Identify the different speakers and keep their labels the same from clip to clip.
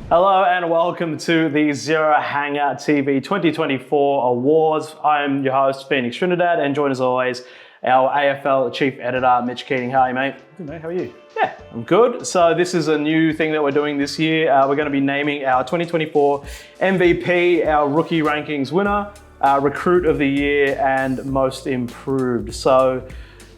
Speaker 1: Hello and welcome to the ZHTV 2024 Awards. I'm your host, Phoenix Trinidad, and joined as always, our AFL Chief Editor, Mitch Keating. How are you, mate?
Speaker 2: Good, mate. How are you?
Speaker 1: Yeah, I'm good. So this is a new thing that we're doing this year. We're going to be naming our 2024 MVP, our rookie rankings winner, recruit of the year, and most improved. So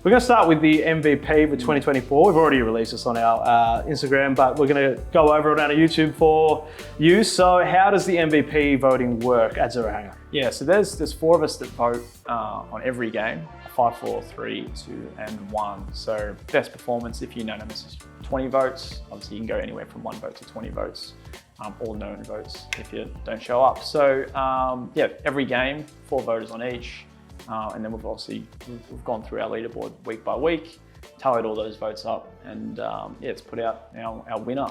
Speaker 1: we're going to start with the MVP for 2024. We've already released this on our Instagram, but we're going to go over it on our YouTube for you. So how does the MVP voting work at Zero Hanger?
Speaker 2: Yeah, so there's four of us that vote on every game: 5, 4, 3, 2, and 1. So best performance, if unanimous, is 20 votes. Obviously, you can go anywhere from 1 vote to 20 votes. All known votes if you don't show up. So yeah, every game, 4 voters on each. And then we've gone through our leaderboard week by week, tallied all those votes up, and yeah, it's put out our winner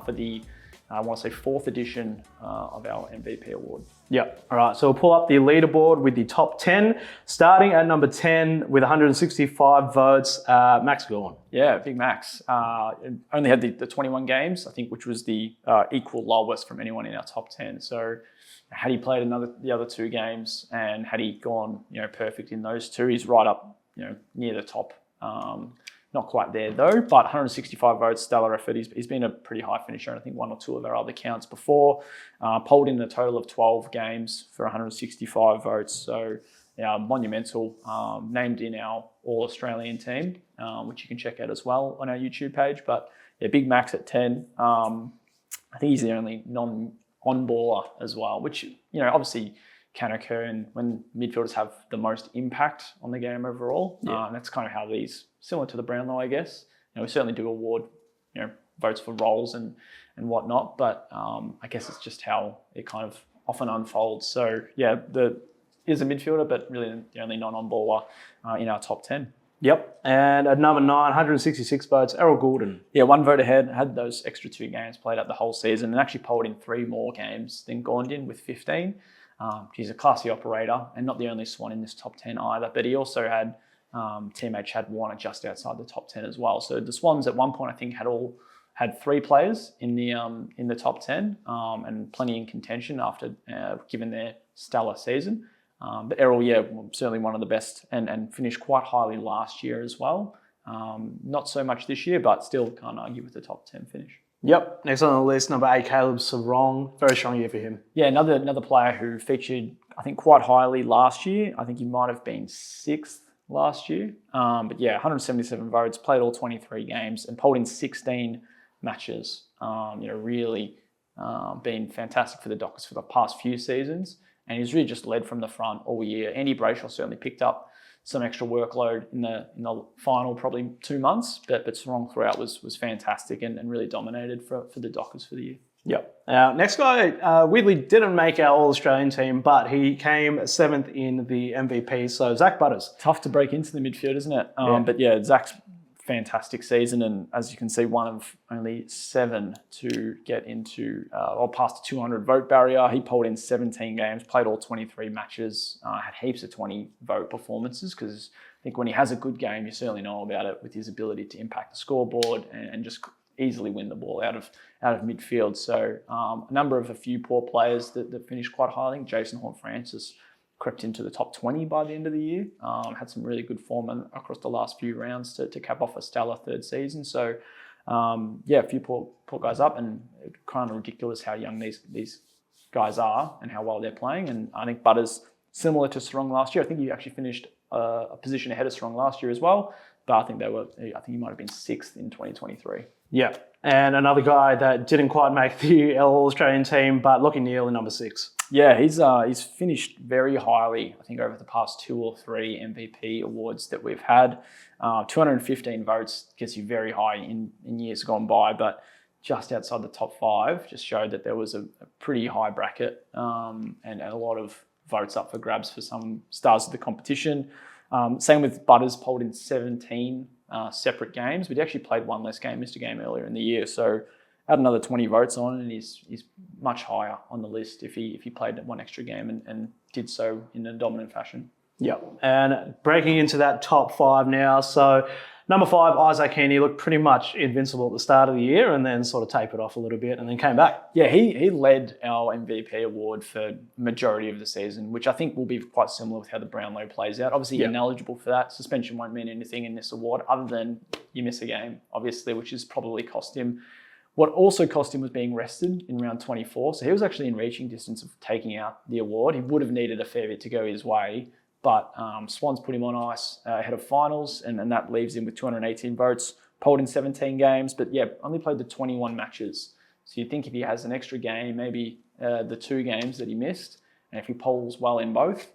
Speaker 2: for the, I want to say, 4th edition of our MVP award.
Speaker 1: Yep. All right. So we'll pull up the leaderboard with the top 10, starting at number 10 with 165 votes. Max Gorn.
Speaker 2: Yeah, big Max. Only had the 21 games, I think, which was the equal lowest from anyone in our top 10. So had he played the other 2 games and had he gone, perfect in those 2, he's right up, near the top. Not quite there though, but 165 votes, stellar effort. He's been a pretty high finisher. I think 1 or 2 of our other counts before. Polled in a total of 12 games for 165 votes. So yeah, monumental. Named in our All-Australian team, which you can check out as well on our YouTube page. But yeah, big Max at 10. I think he's the only non-on-baller as well, which, obviously can occur when midfielders have the most impact on the game overall.
Speaker 1: Yeah.
Speaker 2: And that's kind of how these, similar to the Brownlow, I guess. We certainly do award, votes for roles and whatnot, but I guess it's just how it kind of often unfolds. So yeah, is a midfielder, but really the only non-on-baller in our top 10.
Speaker 1: Yep. And at number 9, 166 votes, Errol Goulden.
Speaker 2: Yeah, 1 vote ahead, had those extra 2 games played out the whole season, and actually polled in 3 more games than Gondin with 15. He's a classy operator and not the only Swan in this top 10 either, but he also had teammate Chad Warner just outside the top 10 as well. So the Swans at one point, I think, had 3 players in the top 10 and plenty in contention after given their stellar season. But Errol, yeah, certainly one of the best and finished quite highly last year as well. Not so much this year, but still can't argue with the top 10 finish.
Speaker 1: Yep. Next on the list, number 8, Caleb Sarong. Very strong year for him.
Speaker 2: Yeah, another player who featured, I think, quite highly last year. I think he might have been 6th last year. But yeah, 177 votes, played all 23 games and polled in 16 matches. Really been fantastic for the Dockers for the past few seasons. And he's really just led from the front all year. Andy Brayshaw certainly picked up some extra workload in the final probably 2 months, but Sarong throughout was fantastic and really dominated for the Dockers for the year.
Speaker 1: Yep. Next guy, weirdly didn't make our All-Australian team, but he came 7th in the MVP. So Zach Butters.
Speaker 2: Tough to break into the midfield, isn't it?
Speaker 1: Yeah.
Speaker 2: But yeah, Zach's fantastic season, and as you can see, one of only 7 to get into or past the 200 vote barrier. He polled in 17 games, played all 23 matches, had heaps of 20 vote performances, because I think when he has a good game, you certainly know about it with his ability to impact the scoreboard and just easily win the ball out of midfield. So a few poor players that finished quite high. I think Jason Horne-Francis crept into the top 20 by the end of the year. Had some really good form across the last few rounds to cap off a stellar 3rd season. So yeah, a few poor guys up, and kind of ridiculous how young these guys are and how well they're playing. And I think Butters, similar to Sarong last year, I think he actually finished a position ahead of Sarong last year as well. But I think he might have been 6th in 2023.
Speaker 1: Yeah. And another guy that didn't quite make the All-Australian team, but Lockie Neal in number 6.
Speaker 2: Yeah, he's finished very highly, I think, over the past 2 or 3 MVP awards that we've had. 215 votes gets you very high in years gone by, but just outside the top 5 just showed that there was a pretty high bracket and a lot of votes up for grabs for some stars of the competition. Same with Butters, polled in 17 separate games, but he actually played 1 less game, missed a game earlier in the year. So add another 20 votes on, and he's much higher on the list if he played 1 extra game and did so in a dominant fashion.
Speaker 1: Yep. And breaking into that top 5 now. So number 5, Isaac Heaney looked pretty much invincible at the start of the year and then sort of tapered off a little bit and then came back.
Speaker 2: Yeah, he led our MVP award for majority of the season, which I think will be quite similar with how the Brownlow plays out. Obviously, you're ineligible for that. Suspension won't mean anything in this award other than you miss a game, obviously, which has probably cost him. What also cost him was being rested in round 24. So he was actually in reaching distance of taking out the award. He would have needed a fair bit to go his way. But Swans put him on ice ahead of finals, and that leaves him with 218 votes, polled in 17 games, but yeah, only played the 21 matches. So you'd think if he has an extra game, maybe the 2 games that he missed, and if he polls well in both,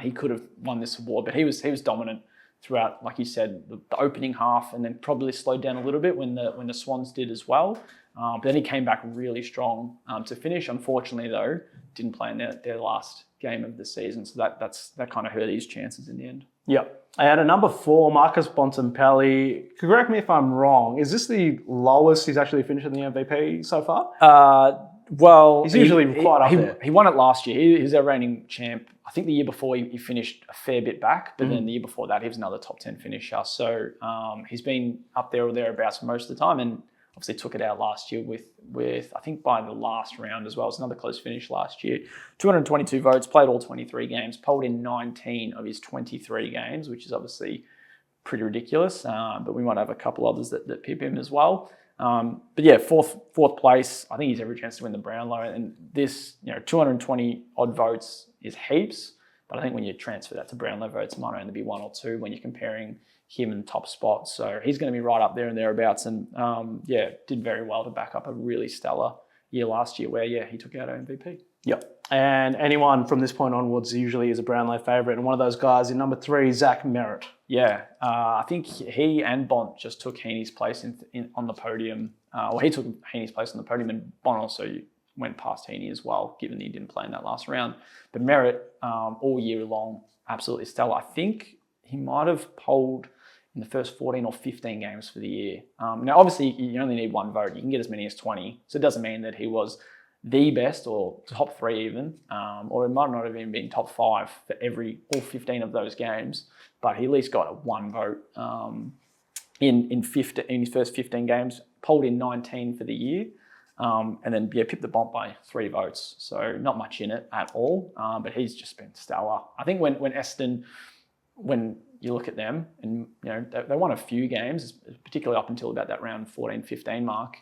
Speaker 2: he could have won this award. But he was dominant throughout, like you said, the opening half, and then probably slowed down a little bit when the Swans did as well. But then he came back really strong to finish. Unfortunately, though, didn't play in their last game of the season, so that kind of hurt his chances in the end.
Speaker 1: Yep. And at number 4, Marcus Bontempelli. Correct me if I'm wrong. Is this the lowest he's actually finished in the MVP so far?
Speaker 2: Well,
Speaker 1: he's usually quite up there.
Speaker 2: He won it last year. He was our reigning champ. I think the year before he finished a fair bit back, but then the year before that he was another top 10 finisher. So he's been up there or thereabouts most of the time, and obviously took it out last year with I think by the last round as well. It's another close finish last year. 222 votes, played all 23 games, polled in 19 of his 23 games, which is obviously pretty ridiculous. But we might have a couple others that pip him as well. But yeah, fourth place. I think he's every chance to win the Brownlow. And this, 220 odd votes is heaps. But I think when you transfer that to Brownlow votes, it might only be 1 or 2 when you're comparing him in top spots. So he's going to be right up there and thereabouts. And did very well to back up a really stellar year last year where, he took out our MVP.
Speaker 1: Yep. And anyone from this point onwards usually is a Brownlow favourite. And one of those guys in number 3, Zach Merritt.
Speaker 2: Yeah, I think he and Bont just took Heaney's place on the podium. He took Heaney's place on the podium, and Bont also went past Heaney as well, given he didn't play in that last round. But Merritt, all year long, absolutely stellar. I think he might have polled in the first 14 or 15 games for the year. Now, obviously, you only need 1 vote. You can get as many as 20. So it doesn't mean that he was the best or top 3 even, or it might not have even been top 5 for all 15 of those games. But he at least got a 1 vote in his first 15 games, polled in 19 for the year. And then pipped the Bont by 3 votes. So not much in it at all. But he's just been stellar. I think when Essendon, when you look at them, and they won a few games, particularly up until about that round 14, 15 mark.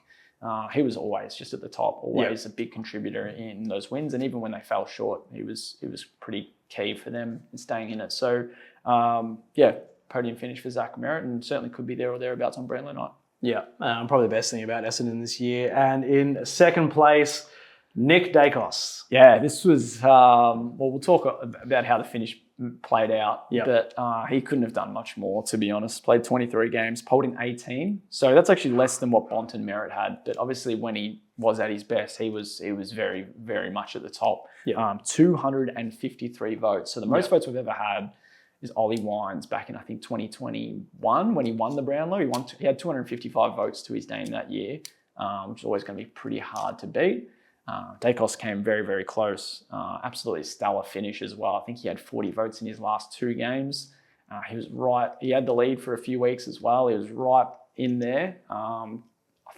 Speaker 2: He was always just at the top, always a big contributor in those wins. And even when they fell short, he was pretty key for them in staying in it. So podium finish for Zach Merritt, and certainly could be there or thereabouts on Brownlow night.
Speaker 1: Yeah, probably the best thing about Essendon this year. And in second place, Nick Dacos.
Speaker 2: Yeah, this was, we'll talk about how the finish played out, but he couldn't have done much more, to be honest. Played 23 games, polled in 18. So that's actually less than what Bont and Merritt had. But obviously when he was at his best, he was very, very much at the top. 253 votes. So the most votes we've ever had is Ollie Wines back in, I think, 2021 when he won the Brownlow. He had 255 votes to his name that year, which is always going to be pretty hard to beat. Dacos came very, very close. Absolutely stellar finish as well. I think he had 40 votes in his last 2 games. He was right. He had the lead for a few weeks as well. He was right in there. I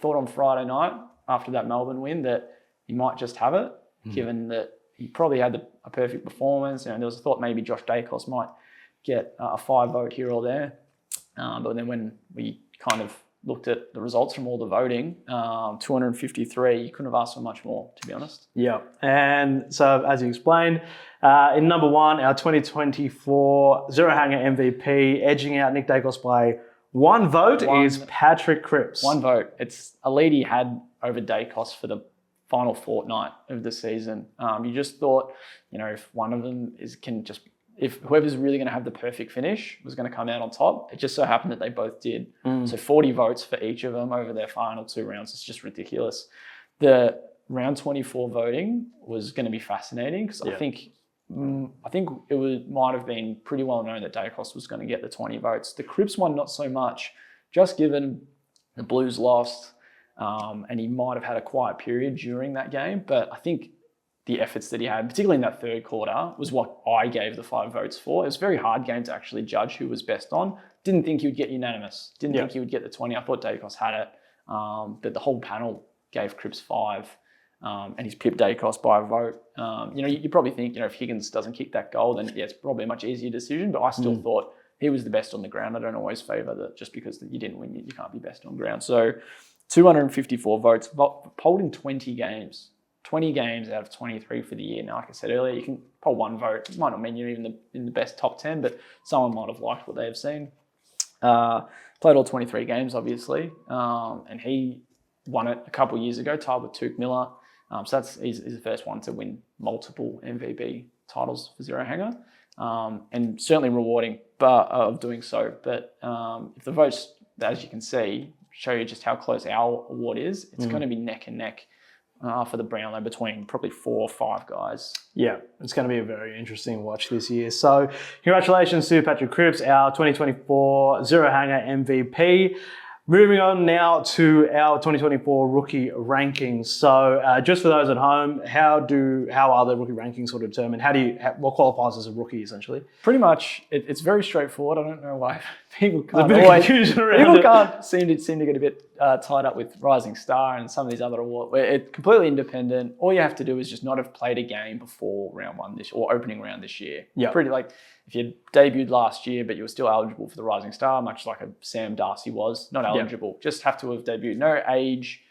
Speaker 2: thought on Friday night after that Melbourne win that he might just have it, given that he probably had a perfect performance. There was a thought maybe Josh Dacos might get a 5 vote here or there. But then when we kind of looked at the results from all the voting, 253, you couldn't have asked for much more, to be honest.
Speaker 1: Yeah, and so as you explained, in number 1, our 2024 Zero Hanger MVP, edging out Nick Dacos by 1 vote, is Patrick Cripps. 1 vote. It's a lead he had over Dacos for the final fortnight of the season. You just thought, if one of them if whoever's really going to have the perfect finish was going to come out on top. It just so happened that they both did. So 40 votes for each of them over their final 2 rounds. It's just ridiculous. The round 24 voting was going to be fascinating because I think it might have been pretty well known that Dacos was going to get the 20 votes. The Cripps one, not so much, just given the Blues lost and he might have had a quiet period during that game. But I think
Speaker 2: the efforts that he had, particularly in that third quarter, was what I gave the 5 votes for. It was a very hard game to actually judge who was best on. Didn't think he would get unanimous. Didn't think he would get the 20. I thought Dacos had it. But the whole panel gave Cripps 5. And he's pipped Dacos by a vote. You probably think, if Higgins doesn't kick that goal, then it's probably a much easier decision. But I still thought he was the best on the ground. I don't always favour that just because you didn't win, you can't be best on ground. So 254 votes, polled in 20 games. 20 games out of 23 for the year. Now, like I said earlier, you can poll 1 vote. It might not mean you're even in the best top 10, but someone might have liked what they have seen. Played all 23 games, obviously. And he won it a couple of years ago, tied with Tuke Miller. So he's the first one to win multiple MVP titles for Zero Hanger. And certainly rewarding of doing so. But if the votes, as you can see, show you just how close our award is, it's going to be neck and neck for the Brownlow between probably 4 or 5 guys.
Speaker 1: Yeah, it's going to be a very interesting watch this year. So congratulations to Patrick Cripps, our 2024 Zero Hanger MVP. Moving on now to our 2024 rookie rankings. So just for those at home, how are the rookie rankings sort of determined? What qualifies as a rookie essentially?
Speaker 2: Pretty much, it's very straightforward. I don't know why people can't seem to get a bit tied up with Rising Star and some of these other awards. It's completely independent. All you have to do is just not have played a game before round 1 or opening round this year.
Speaker 1: Yeah,
Speaker 2: pretty like if you debuted last year, but you were still eligible for the Rising Star, much like a Sam Darcy was, not eligible. Just have to have debuted. No age,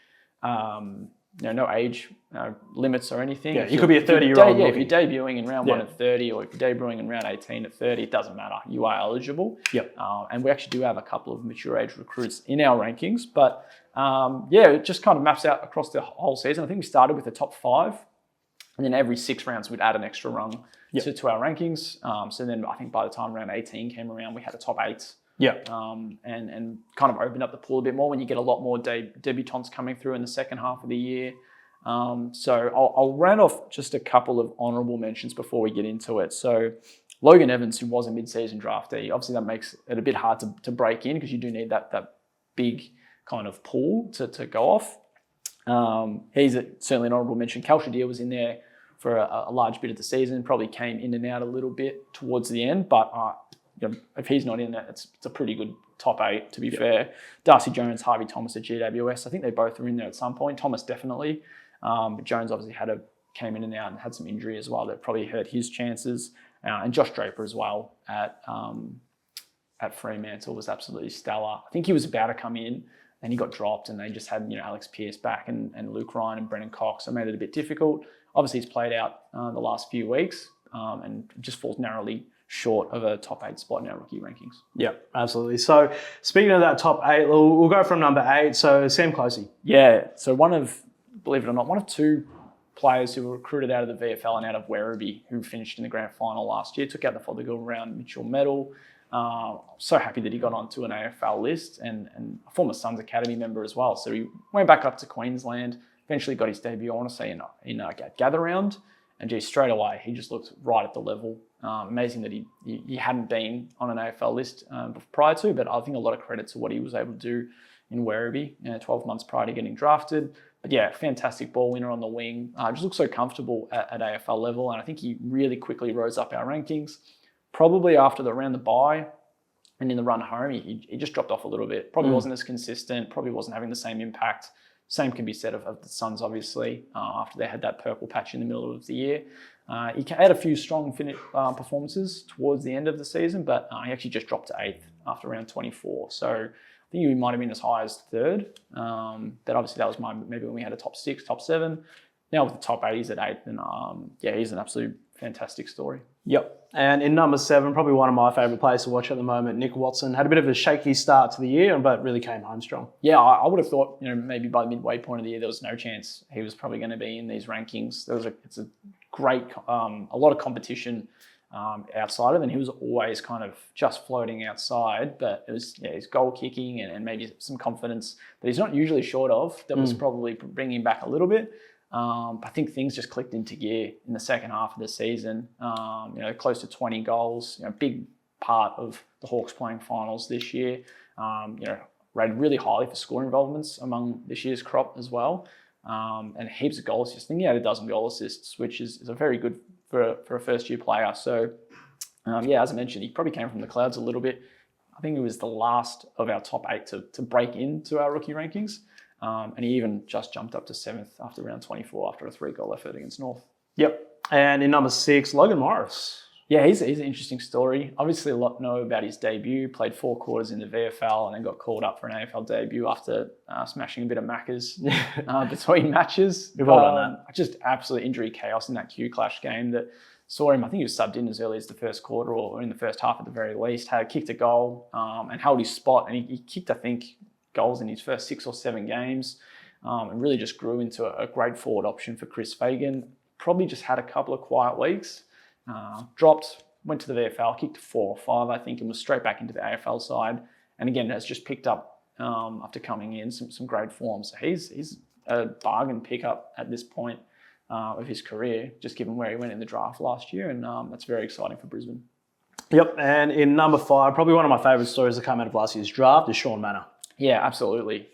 Speaker 2: limits or anything.
Speaker 1: Yeah, you could be a 30-year-old.
Speaker 2: If you're debuting in round 1 at 30, or if you're debuting in round 18 at 30, it doesn't matter. You are eligible.
Speaker 1: Yep.
Speaker 2: And we actually do have a couple of mature age recruits in our rankings, but it just kind of maps out across the whole season. I think we started with the top 5, and then every 6 rounds we'd add an extra rung to our rankings. So then I think by the time round 18 came around, we had a top 8.
Speaker 1: Yeah.
Speaker 2: And kind of opened up the pool a bit more when you get a lot more debutants coming through in the second half of the year. So I'll round off just a couple of honourable mentions before we get into it. So Logan Evans, who was a mid-season draftee, obviously that makes it a bit hard to break in because you do need that big kind of pool to go off. He's certainly an honourable mention. Cal Shadir was in there for a large bit of the season, probably came in and out a little bit towards the end, but if he's not in it, it's a pretty good top 8, to be fair. Darcy Jones, Harvey Thomas at GWS, I think they both were in there at some point. Thomas definitely, but Jones obviously came in and out and had some injury as well that probably hurt his chances. And Josh Draper as well at Fremantle was absolutely stellar. I think he was about to come in, and he got dropped, and they just had Alex Pearce back and Luke Ryan and Brennan Cox. So it made it a bit difficult. Obviously, he's played out the last few weeks and just falls narrowly short of a top 8 spot in our rookie rankings.
Speaker 1: Yeah, absolutely. So speaking of that top 8, we'll go from number 8. So Sam Closey.
Speaker 2: Yeah. So believe it or not, one of 2 players who were recruited out of the VFL and out of Werribee, who finished in the grand final last year, took out the Fothergill round Mitchell medal. So happy that he got onto an AFL list and a former Suns Academy member as well. So he went back up to Queensland, eventually got his debut, I want to say, in Gather Round. And straight away, he just looked right at the level. Amazing that he hadn't been on an AFL list prior to, but I think a lot of credit to what he was able to do in Werribee 12 months prior to getting drafted. But yeah, fantastic ball winner on the wing. Just looks so comfortable at AFL level, and I think he really quickly rose up our rankings. Probably after around the bye and in the run home, he just dropped off a little bit. Probably wasn't as consistent, probably wasn't having the same impact. Same can be said of the Suns, obviously, after they had that purple patch in the middle of the year. He had a few strong performances towards the end of the season, but he actually just dropped to 8th after round 24. So I think he might have been as high as 3rd. But obviously that was maybe when we had a top 6, top 7. Now with the top 8, he's at 8th. And he's an absolute fantastic story.
Speaker 1: Yep. And in number 7, probably one of my favourite players to watch at the moment, Nick Watson. Had a bit of a shaky start to the year, but really came home strong.
Speaker 2: Yeah, I would have thought, maybe by the midway point of the year, there was no chance he was probably going to be in these rankings. It's a great, a lot of competition outside of him, and he was always kind of just floating outside, but it was his goal kicking and maybe some confidence that he's not usually short of that was probably bringing him back a little bit. I think things just clicked into gear in the second half of the season. Close to 20 goals, big part of the Hawks playing finals this year. Rated really highly for scoring involvements among this year's crop as well. and heaps of goal assists. I think he had a dozen goal assists, which is a very good for a first-year player. So, as I mentioned, he probably came from the clouds a little bit. I think he was the last of our top 8 to break into our rookie rankings. And he even just jumped up to 7th after round 24 after a 3-goal effort against North.
Speaker 1: Yep. And in number 6, Logan Morris.
Speaker 2: Yeah, he's an interesting story. Obviously, a lot know about his debut. Played 4 quarters in the VFL and then got called up for an AFL debut after smashing a bit of Maccas between matches.
Speaker 1: We've all done that.
Speaker 2: Just absolute injury chaos in that Q Clash game that saw him. I think he was subbed in as early as the first quarter or in the first half at the very least. Kicked a goal and held his spot. And he kicked, I think, goals in his first 6 or 7 games and really just grew into a great forward option for Chris Fagan. Probably just had a couple of quiet weeks. Dropped, went to the VFL, kicked 4 or 5, I think, and was straight back into the AFL side. And again, has just picked up after coming in some great form. So he's a bargain pickup at this point of his career, just given where he went in the draft last year, and that's very exciting for Brisbane.
Speaker 1: Yep, and in number 5, probably one of my favourite stories that came out of last year's draft is Sean Manor.
Speaker 2: Yeah, absolutely.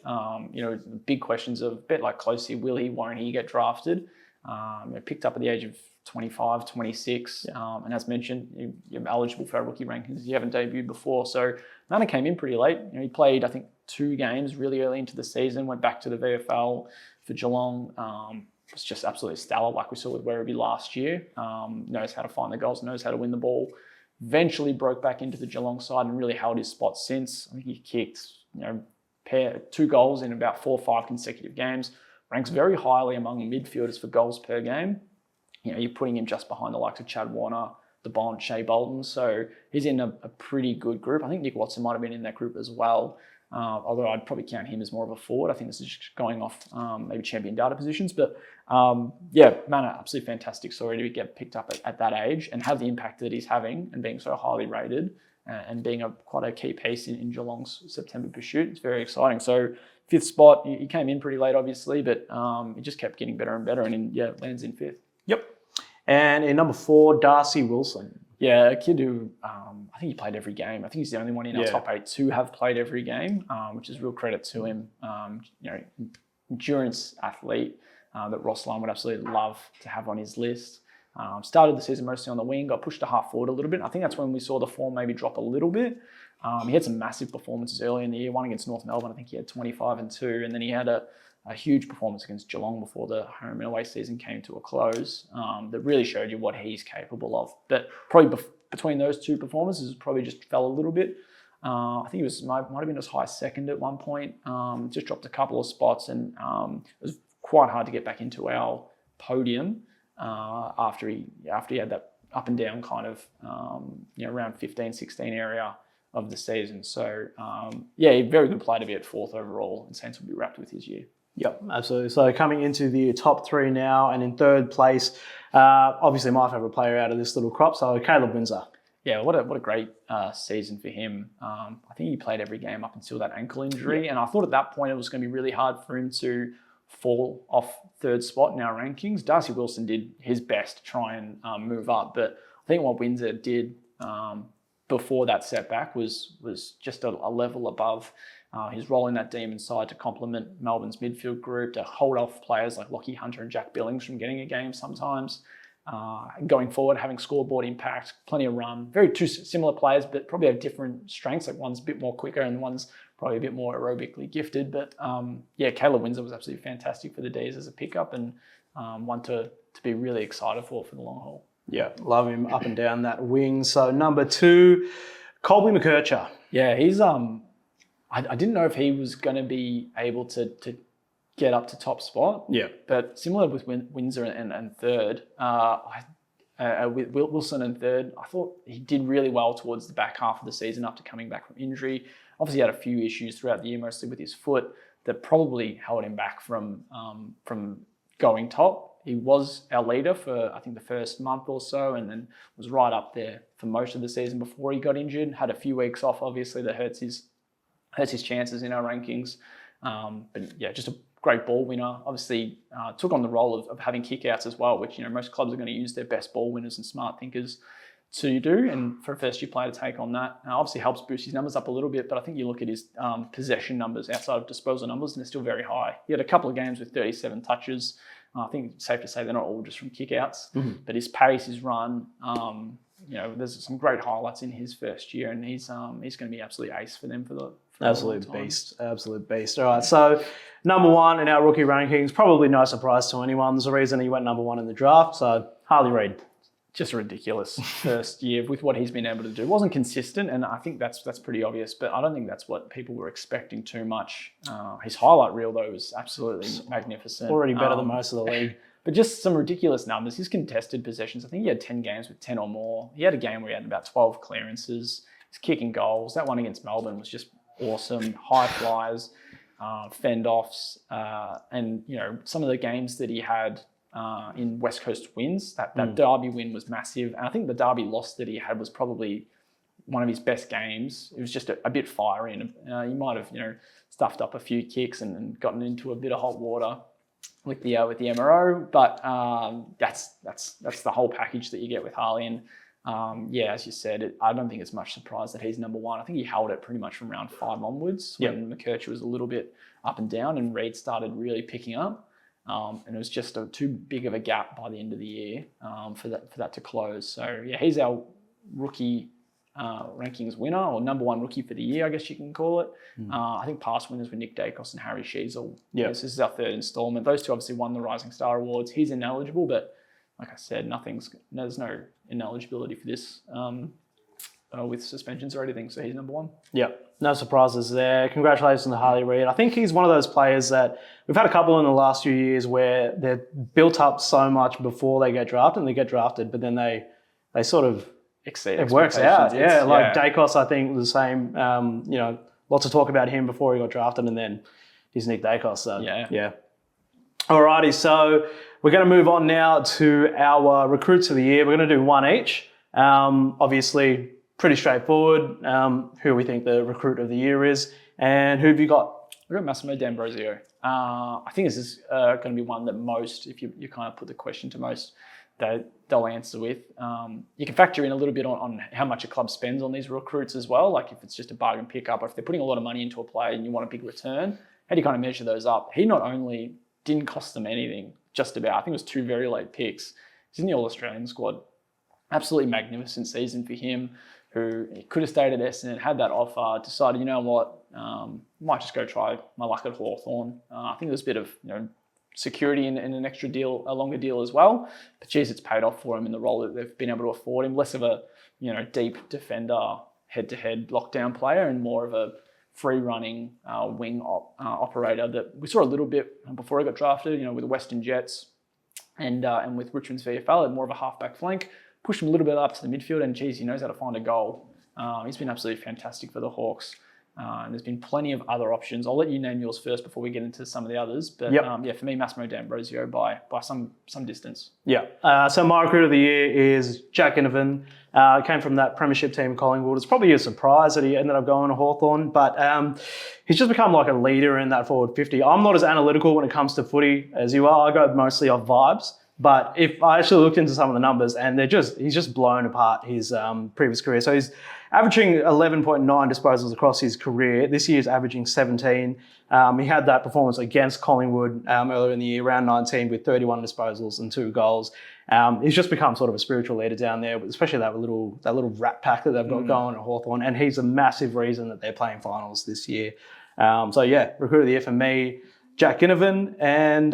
Speaker 2: Big questions of a bit like Closey, will he, won't he get drafted? Picked up at the age of 25, 26, and as mentioned, you're eligible for our rookie rankings. You haven't debuted before, so Manor came in pretty late. He played, I think, 2 games really early into the season. Went back to the VFL for Geelong. Was just absolutely stellar, like we saw with Werribee last year. Knows how to find the goals, knows how to win the ball. Eventually broke back into the Geelong side and really held his spot since. I think he kicked 2 goals in about 4 or 5 consecutive games. Ranks very highly among midfielders for goals per game. You're putting him just behind the likes of Chad Warner, the Bond, Shea Bolton. So he's in a pretty good group. I think Nick Watson might have been in that group as well. Although I'd probably count him as more of a forward. I think this is just going off maybe champion data positions. But Manor, absolutely fantastic story to get picked up at that age and have the impact that he's having and being so highly rated and being quite a key piece in Geelong's September pursuit. It's very exciting. So 5th spot, he came in pretty late, obviously, but he just kept getting better and better and lands in 5th.
Speaker 1: Yep. And in number 4, Darcy Wilson.
Speaker 2: Yeah, a kid who I think he played every game. I think he's the only one in our top 8 to have played every game, which is real credit to him. Endurance athlete that Ross Lyon would absolutely love to have on his list. Started the season mostly on the wing, got pushed to half forward a little bit. I think that's when we saw the form maybe drop a little bit. He had some massive performances early in the year. One against North Melbourne, I think he had 25 and 2, and then he had a huge performance against Geelong before the home and away season came to a close that really showed you what he's capable of. But probably between those 2 performances, probably just fell a little bit. I think he might have been as high as 2nd at one point. Just dropped a couple of spots, and it was quite hard to get back into our podium after he had that up and down kind of around 15, 16 area of the season. So very good player to be at 4th overall, and Saints will be wrapped with his year.
Speaker 1: Yep, absolutely. So coming into the top 3 now, and in 3rd place, obviously my favourite player out of this little crop, so Caleb Windsor.
Speaker 2: Yeah, what a great season for him. I think he played every game up until that ankle injury, and I thought at that point it was going to be really hard for him to fall off 3rd spot in our rankings. Darcy Wilson did his best to try and move up, but I think what Windsor did before that setback was just a level above. His role in that Demon side to complement Melbourne's midfield group, to hold off players like Lockie Hunter and Jack Billings from getting a game sometimes. Going forward, having scoreboard impact, plenty of run. Very 2 similar players, but probably have different strengths. Like one's a bit more quicker and one's probably a bit more aerobically gifted. But Caleb Windsor was absolutely fantastic for the D's as a pickup, and one to be really excited for the long haul.
Speaker 1: Yeah, love him up and down that wing. So number 2, Colby McKercher.
Speaker 2: Yeah, he's I didn't know if he was going to be able to get up to top spot.
Speaker 1: Yeah.
Speaker 2: But similar with Windsor and 3rd, with Wilson and 3rd, I thought he did really well towards the back half of the season after coming back from injury. Obviously, he had a few issues throughout the year, mostly with his foot, that probably held him back from going top. He was our leader for, I think, the first month or so, and then was right up there for most of the season before he got injured. Had a few weeks off, obviously, that hurts his chances in our rankings. But just a great ball winner. Obviously, took on the role of having kickouts as well, which most clubs are going to use their best ball winners and smart thinkers to do, and for a first-year player to take on that, obviously helps boost his numbers up a little bit, but I think you look at his possession numbers outside of disposal numbers, and they're still very high. He had a couple of games with 37 touches. I think it's safe to say they're not all just from kickouts, but his pace, his run, there's some great highlights in his first year, and he's going to be absolute ace for them for
Speaker 1: absolute beast. All right, so number one in our rookie rankings, probably no surprise to anyone. There's a reason he went number one in the draft. So Harley Reid.
Speaker 2: Just a ridiculous first year with what he's been able to do. Wasn't consistent, and I think that's pretty obvious, but I don't think that's what people were expecting too much. His highlight reel, though, was absolutely magnificent.
Speaker 1: Already better than most of the league.
Speaker 2: But just some ridiculous numbers. His contested possessions, I think he had 10 games with 10 or more. He had a game where he had about 12 clearances. He's kicking goals. That one against Melbourne was just awesome. High flyers, fend-offs, and some of the games that he had in West Coast wins. That Derby win was massive. And I think the Derby loss that he had was probably one of his best games. It was just a bit fiery, and he might have stuffed up a few kicks and gotten into a bit of hot water with the MRO. But that's the whole package that you get with Harley. And as you said, I don't think it's much surprise that he's number one. I think he held it pretty much from round 5 onwards when McKercher was a little bit up and down and Reid started really picking up. And it was just too big of a gap by the end of the year for that to close. So he's our rookie rankings winner, or number one rookie for the year, I guess you can call it. I think past winners were Nick Dacos and Harry Sheasel. This is our third installment. Those two obviously won the Rising Star Awards. He's ineligible, but like I said, there's no ineligibility for this with suspensions or anything. So he's number one. Yep.
Speaker 1: No surprises there. Congratulations to Harley Reid. I think he's one of those players that we've had a couple in the last few years where they're built up so much before they get drafted, and they get drafted, but then they sort of
Speaker 2: exceed.
Speaker 1: It works out. Dacos, I think, was the same. Lots of talk about him before he got drafted, and then he's Nick Dacos. So Alrighty, so we're going to move on now to our recruits of the year. We're going to do one each. Obviously, pretty straightforward. Who we think the recruit of the year is, and who have you got?
Speaker 2: We've got Massimo D'Ambrosio. I think this is going to be one that most, if you kind of put the question to most, they'll answer with. You can factor in a little bit on how much a club spends on these recruits as well. Like if it's just a bargain pickup, or if they're putting a lot of money into a player and you want a big return, how do you kind of measure those up? He not only didn't cost them anything, just about. I think it was 2 very late picks. He's in the All-Australian squad. Absolutely magnificent season for him, who he could have stayed at Essendon, had that offer, decided, you know what, might just go try my luck at Hawthorn. I think there's a bit of security in an extra deal, a longer deal as well. But geez, it's paid off for him in the role that they've been able to afford him. Less of a deep defender, head-to-head lockdown player, and more of a free-running wing operator that we saw a little bit before he got drafted. With the Western Jets and with Richmond's VFL, more of a halfback flank. Pushed him a little bit up to the midfield, and geez, he knows how to find a goal. He's been absolutely fantastic for the Hawks. And there's been plenty of other options. I'll let you name yours first before we get into some of the others. But for me, Massimo D'Ambrosio by some distance.
Speaker 1: So my recruit of the year is Jack Inovan. Came from that premiership team, Collingwood. It's probably a surprise that he ended up going to Hawthorn, but he's just become like a leader in that forward 50. I'm not as analytical when it comes to footy as you are. I go mostly off vibes. But if I actually looked into some of the numbers, and he's just blown apart his previous career. So he's averaging 11.9 disposals across his career. This year's averaging 17. He had that performance against Collingwood earlier in the year, round 19, with 31 disposals and 2 goals. He's just become sort of a spiritual leader down there, especially that little rat pack that they've got going at Hawthorn. And he's a massive reason that they're playing finals this year. Recruit of the year for me, Jack Inovan, and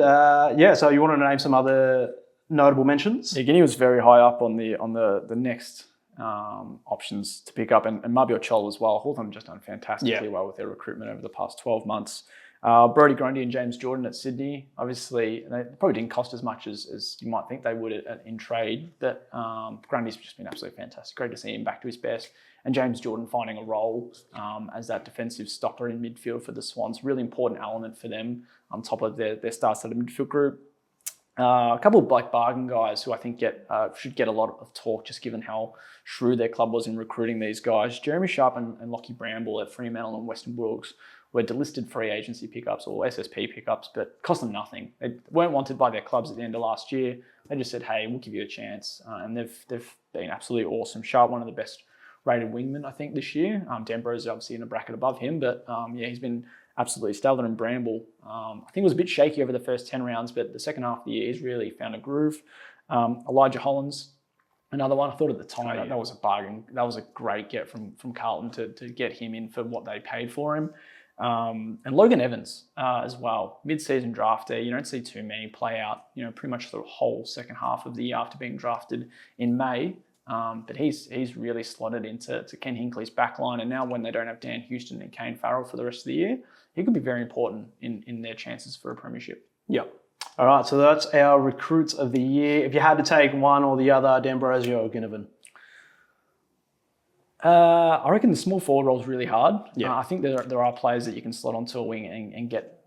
Speaker 1: so you want to name some other notable mentions?
Speaker 2: Yeah, Guinea was very high up on the next options to pick up, and Mabior Chol as well. Hawthorn have just done fantastically well with their recruitment over the past 12 months. Brodie Grundy and James Jordan at Sydney, obviously, they probably didn't cost as much as you might think they would in trade, but Grundy's just been absolutely fantastic. Great to see him back to his best. And James Jordan finding a role as that defensive stopper in midfield for the Swans. Really important element for them on top of their star-studded midfield group. A couple of black bargain guys who I think should get a lot of talk, just given how shrewd their club was in recruiting these guys. Jeremy Sharp and Lockie Bramble at Fremantle and Western Bulldogs were delisted free agency pickups or SSP pickups, but cost them nothing. They weren't wanted by their clubs at the end of last year. They just said, hey, we'll give you a chance. And they've been absolutely awesome. Sharp, one of the best rated wingmen, I think, this year. Denbro's obviously in a bracket above him, but he's been absolutely stellar. And Bramble, I think it was a bit shaky over the first 10 rounds, but the second half of the year, he's really found a groove. Elijah Hollins, another one. I thought at the time that was a bargain. That was a great get from Carlton to get him in for what they paid for him. And Logan Evans as well, mid-season drafter. You don't see too many play out, pretty much the whole second half of the year after being drafted in May. But he's really slotted into Ken Hinckley's backline. And now when they don't have Dan Houston and Kane Farrell for the rest of the year, he could be very important in their chances for a premiership.
Speaker 1: Yep. All right, so that's our recruits of the year. If you had to take one or the other, D'Ambrosio or Ginnivan?
Speaker 2: I reckon the small forward role is really hard.
Speaker 1: Yeah.
Speaker 2: I think there are players that you can slot onto a wing and get,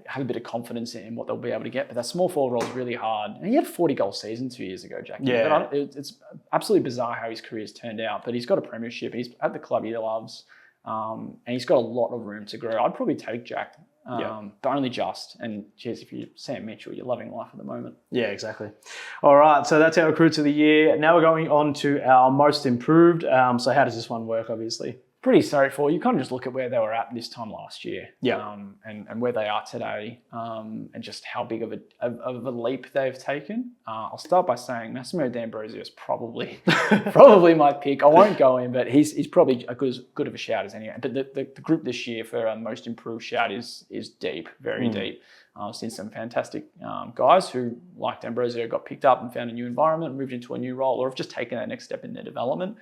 Speaker 2: have a bit of confidence in what they'll be able to get. But that small forward role is really hard. And he had a 40-goal season 2 years ago, Jack.
Speaker 1: Yeah.
Speaker 2: But it's absolutely bizarre how his career's turned out. But he's got a premiership. He's at the club he loves. And he's got a lot of room to grow. I'd probably take Jack. But only just. And cheers, if you're Sam Mitchell, you're loving life at the moment.
Speaker 1: Yeah, exactly. All right, so that's our recruits of the year. Now we're going on to our most improved. So how does this one work, obviously?
Speaker 2: Pretty straightforward. You kind of just look at where they were at this time last year, and where they are today, and just how big of a leap they've taken. I'll start by saying Massimo D'Ambrosio is probably my pick. I won't go in, but he's probably as good of a shout as anyone. But the group this year for most improved shout is deep, very deep. I've seen some fantastic guys who, like D'Ambrosio, got picked up and found a new environment, moved into a new role, or have just taken that next step in their development.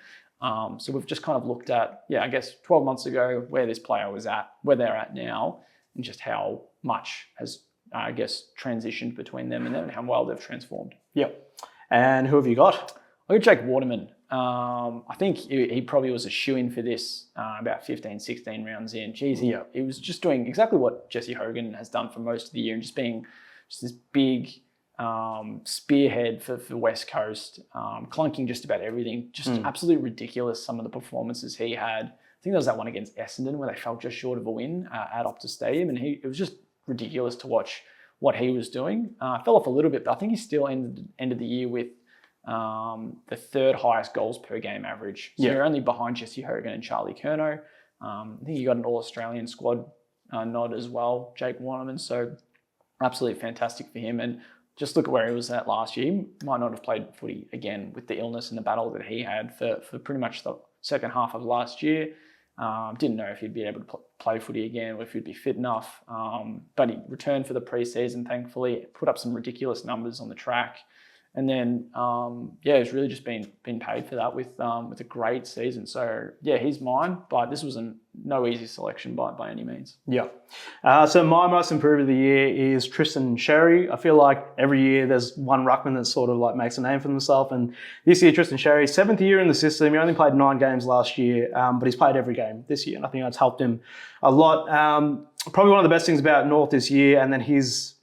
Speaker 2: So we've just kind of looked at, I guess 12 months ago, where this player was at, where they're at now, and just how much has, transitioned between them and how well they've transformed.
Speaker 1: Yep. And who have you got?
Speaker 2: I got Jake Waterman. I think he probably was a shoo-in for this about 15, 16 rounds in. Geez, he was just doing exactly what Jesse Hogan has done for most of the year and just being this big spearhead for West Coast, clunking just about everything. Just absolutely ridiculous, some of the performances he had. I think there was that one against Essendon where they fell just short of a win at Optus Stadium, and it was just ridiculous to watch what he was doing. Fell off a little bit, but I think he still ended the year with the third highest goals per game average. So you're only behind Jesse Hogan and Charlie Curnow. I think he got an All-Australian squad nod as well, Jake Waterman. So absolutely fantastic for him. And just look at where he was at last year. He might not have played footy again with the illness and the battle that he had for pretty much the second half of last year. Didn't know if he'd be able to play footy again or if he'd be fit enough. But he returned for the pre-season, thankfully, put up some ridiculous numbers on the track. And then, he's really just been paid for that with a great season. So, he's mine, but this was no easy selection by any means.
Speaker 1: Yeah. So my most improved of the year is Tristan Sherry. I feel like every year there's one ruckman that sort of like makes a name for themselves. And this year, Tristan Sherry, 7th year in the system. He only played 9 games last year, but he's played every game this year. And I think that's helped him a lot. Probably one of the best things about North this year, and then he's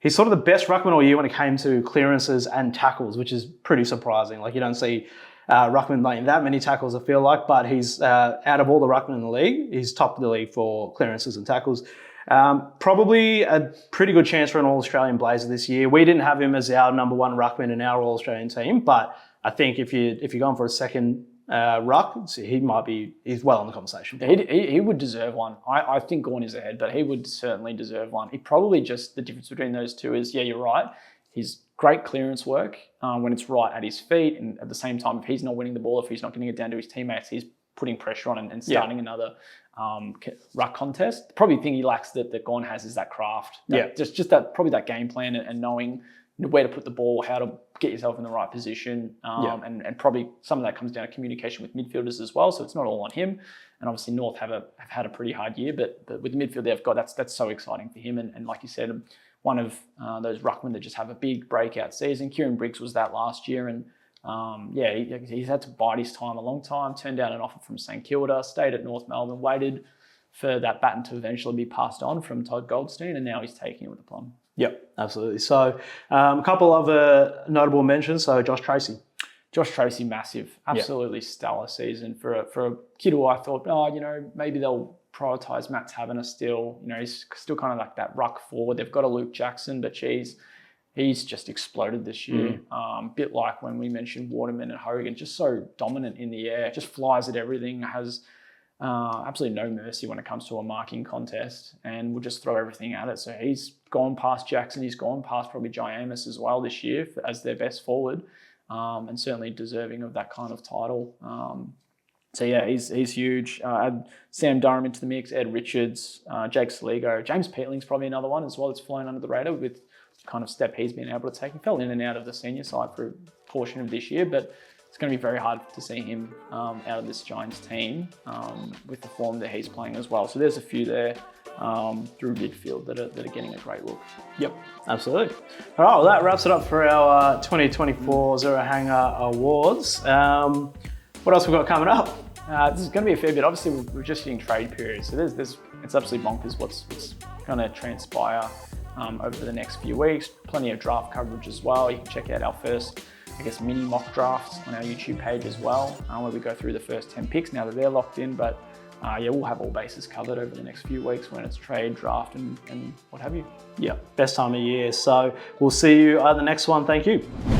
Speaker 1: sort of the best ruckman all year when it came to clearances and tackles, which is pretty surprising. Like, you don't see ruckman making that many tackles, I feel like, but he's out of all the ruckmen in the league, he's top of the league for clearances and tackles. Probably a pretty good chance for an All-Australian Blazer this year. We didn't have him as our number one ruckman in our All-Australian team, but I think if you're going for a second ruck, he's well in the conversation.
Speaker 2: He would deserve one. I think Gawn is ahead, but he would certainly deserve one. He probably just, the difference between those two is, you're right. He's great clearance work when it's right at his feet, and at the same time, if he's not winning the ball, if he's not getting it down to his teammates, he's putting pressure on and starting another ruck contest. Probably the thing he lacks that Gawn has is that craft. Just that, probably that game plan and knowing where to put the ball, how to get yourself in the right position, and probably some of that comes down to communication with midfielders as well. So it's not all on him. And obviously North have had a pretty hard year, but with the midfield they've got, that's so exciting for him. And like you said, one of those ruckmen that just have a big breakout season. Kieran Briggs was that last year, and he's had to bide his time a long time. Turned down an offer from St Kilda, stayed at North Melbourne, waited for that baton to eventually be passed on from Todd Goldstein, and now he's taking it with aplomb.
Speaker 1: Yep, absolutely. So a couple of notable mentions. So Josh Tracy.
Speaker 2: Josh Tracy, massive, absolutely stellar season for a kid who I thought, maybe they'll prioritise Matt Taberner still. You know, he's still kind of like that ruck forward. They've got a Luke Jackson, but he's just exploded this year. Bit like when we mentioned Waterman and Hogan, just so dominant in the air, just flies at everything, has absolutely no mercy when it comes to a marking contest, and will just throw everything at it. So he's gone past Jackson. He's gone past probably Jai Amos as well this year as their best forward, and certainly deserving of that kind of title. So yeah, he's huge. Add Sam Durham into the mix, Ed Richards, Jake Saligo. James Peatling's probably another one as well that's flown under the radar with the kind of step he's been able to take. He fell in and out of the senior side for a portion of this year, but it's going to be very hard to see him out of this Giants team with the form that he's playing as well. So there's a few there through midfield that are getting a great look.
Speaker 1: Yep, absolutely. All right, well, that wraps it up for our 2024 Zero Hanger Awards. What else we got coming up?
Speaker 2: This is going to be a fair bit. Obviously, we're just hitting trade periods, so it's absolutely bonkers what's going to transpire over the next few weeks. Plenty of draft coverage as well. You can check out our first, mini mock drafts on our YouTube page as well, where we go through the first 10 picks now that they're locked in. But we'll have all bases covered over the next few weeks when it's trade, draft, and what have you.
Speaker 1: Yeah, best time of year. So we'll see you at the next one. Thank you.